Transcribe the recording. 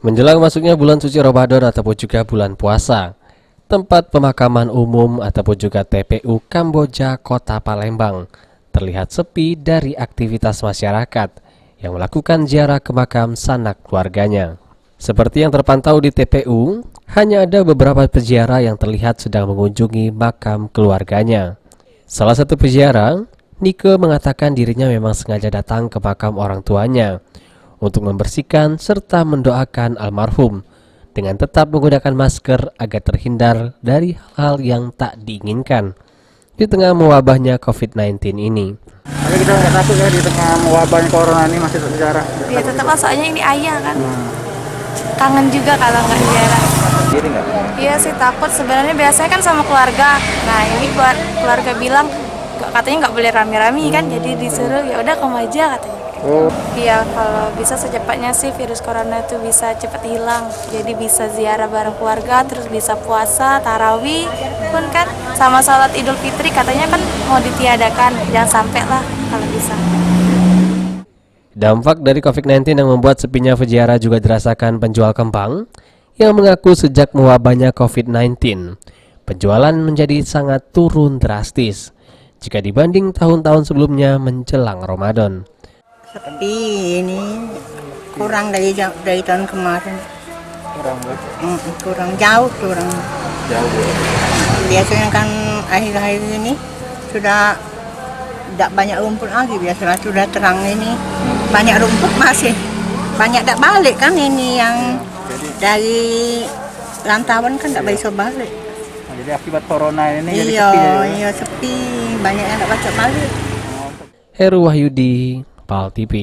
Menjelang masuknya bulan suci Ramadan ataupun juga bulan puasa, tempat pemakaman umum ataupun juga TPU Kamboja Kota Palembang terlihat sepi dari aktivitas masyarakat yang melakukan ziarah ke makam sanak keluarganya. Seperti yang terpantau di TPU, hanya ada beberapa peziarah yang terlihat sedang mengunjungi makam keluarganya. Salah satu peziarah, Nike, mengatakan dirinya memang sengaja datang ke makam orang tuanya untuk membersihkan serta mendoakan almarhum dengan tetap menggunakan masker agar terhindar dari hal-hal yang tak diinginkan di tengah mewabahnya COVID-19 ini. Tapi kita nggak takut ya di tengah mewabahnya corona ini masih berziarah? Ya tetaplah, soalnya ini ayah kan. Kangen juga kalau nggak ziarah. Jadi nggak? Iya sih takut, sebenarnya biasanya kan sama keluarga. Nah ini buat keluarga bilang katanya nggak boleh rame-rame kan, jadi disuruh ya udah kamu aja katanya. Iya, kalau bisa secepatnya sih virus corona itu bisa cepat hilang. Jadi bisa ziarah bareng keluarga, terus bisa puasa, tarawih pun kan, sama sholat Idul Fitri katanya kan mau ditiadakan. Jangan sampai lah kalau bisa. Dampak dari COVID-19 yang membuat sepinya peziarah juga dirasakan penjual kembang yang mengaku sejak mewabahnya COVID-19, penjualan menjadi sangat turun drastis jika dibanding tahun-tahun sebelumnya menjelang Ramadan. Sepi ini, kurang dari tahun kemarin. Kurang jauh. Biasanya kan akhir-akhir ini sudah tidak banyak rumput lagi, biasanya sudah terang ini banyak rumput, masih banyak tak balik kan, ini yang dari rantauan kan tak bisa balik. Jadi akibat corona ini jadi Iya, sepi ya? iya sepi, banyak yang tak baca balik. Heru Wahyudi, PAL TV.